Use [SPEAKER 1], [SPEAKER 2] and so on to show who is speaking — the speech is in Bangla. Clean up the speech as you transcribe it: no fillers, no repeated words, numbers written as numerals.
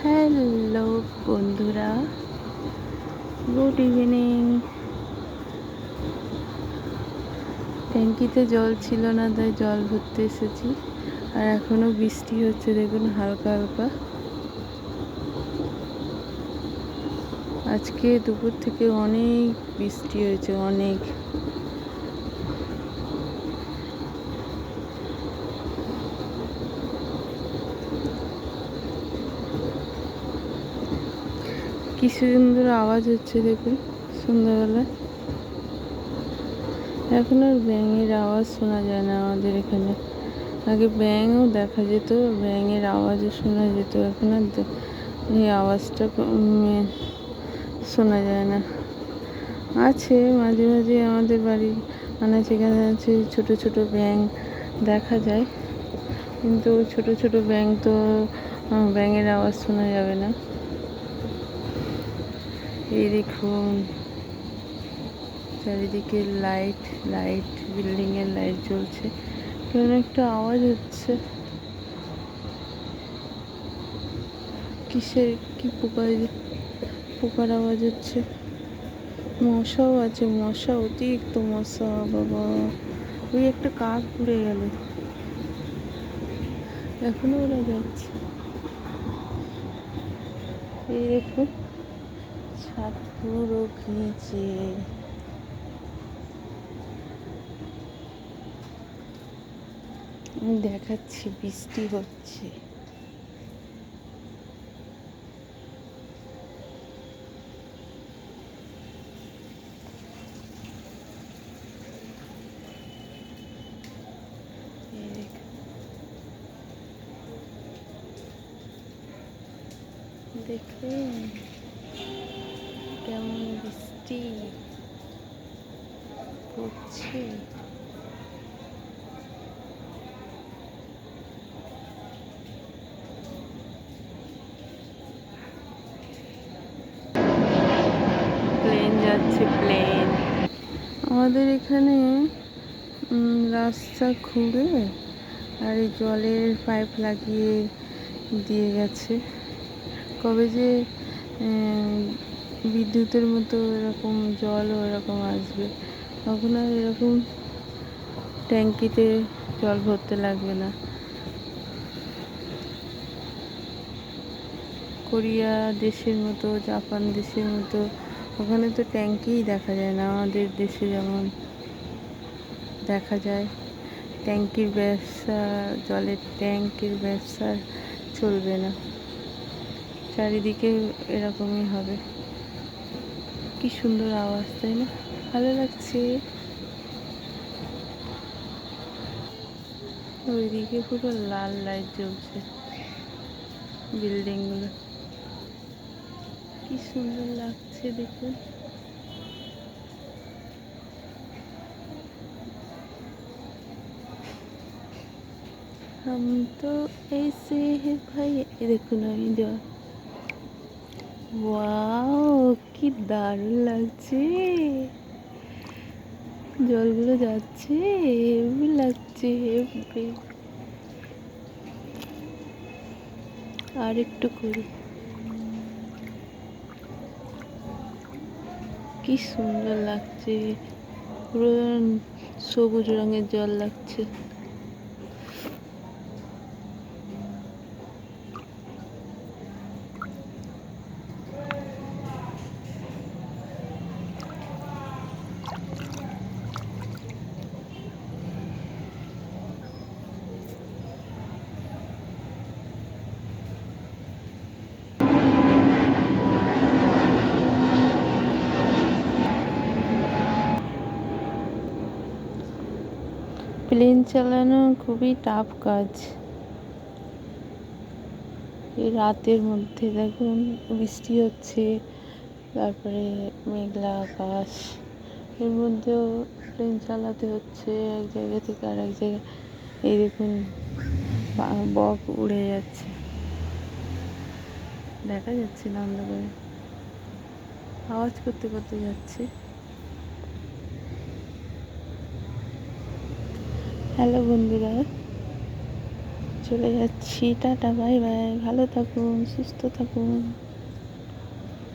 [SPEAKER 1] হ্যালো বন্ধুরা, গুড ইভিনিং। ট্যাঙ্কিতে জল ছিল না, তাই জল ভরতে এসেছি। আর এখনও বৃষ্টি হচ্ছে, দেখুন হালকা হালকা। আজকে দুপুর থেকে অনেক বৃষ্টি হয়েছে, অনেক। কি সুন্দর আওয়াজ হচ্ছে দেখুন সন্ধ্যাবেলায়। এখন আর ব্যাঙের আওয়াজ শোনা যায় না আমাদের এখানে। আগে ব্যাঙও দেখা যেত, ব্যাঙের আওয়াজও শোনা যেত। এখন আর এই আওয়াজটা শোনা যায় না। আছে মাঝে মাঝে আমাদের বাড়ির সেখানে আছে ছোট ছোট ব্যাঙ দেখা যায়, কিন্তু ছোট ছোট ব্যাঙ তো ব্যাঙের আওয়াজ শোনা যাবে না। এই দেখুন চারিদিকে লাইট লাইট, বিল্ডিংয়ের লাইট জ্বলছে। কেমন একটা আওয়াজ হচ্ছে, কিসের কি পোকার আওয়াজ হচ্ছে। মশাও আছে, মশা, অতিরিক্ত মশা বাবা। ওই একটা কাক উড়ে গেল, এখনো ওরা যাচ্ছে। এই দেখুন ছাদ পুরো ভিজে। আমি দেখাচ্ছি, বৃষ্টি হচ্ছে। দেখুন কেমন বৃষ্টি পড়ছে। প্লেন যাচ্ছে, প্লেন। আমাদের এখানে রাস্তা খুঁড়ে আর এই জলের পাইপ লাগিয়ে দিয়ে গেছে। কবে যে বিদ্যুতের মতো এরকম জলও এরকম আসবে, তখন আর এরকম ট্যাঙ্কিতে জল ভরতে লাগবে না। কোরিয়া দেশের মতো, জাপান দেশের মতো ওখানে তো ট্যাঙ্কিই দেখা যায় না। আমাদের দেশে যেমন দেখা যায়, ট্যাঙ্কির ব্যবসা, জলের ট্যাঙ্কির ব্যবসা চলবে না। চারিদিকে এরকমই হবে। কি সুন্দর আওয়াজ, তাই না? ভালো লাগছে। ওইদিকে পুরো লাল লাইট জ্বলছে, বিল্ডিংগুলো কি সুন্দর লাগছে দেখুন। हम तो ऐसे है भाई। দেখুন আমি জল, ওয়াও কি দারুণ লাগছে। জলগুলো যাচ্ছে, হেভি লাগছে, হেভি। আর একটু করি। কি সুন্দর লাগছে, পুরো সবুজ রঙের জল লাগছে। প্লেন চালানো খুবই টাফ কাজ। এই রাতের মধ্যে দেখুন বৃষ্টি হচ্ছে, তারপরে মেঘলা আকাশ, এর মধ্যেও প্লেন চালাতে হচ্ছে এক জায়গা থেকে আর এক জায়গায়। এই দেখুন বক উড়ে যাচ্ছে, দেখা যাচ্ছে না অন্ধকারে, আওয়াজ করতে করতে যাচ্ছে। হ্যালো বন্ধুরা, চলে যাচ্ছি। টাটা, বাই বাই, ভালো থাকুন, সুস্থ থাকুন।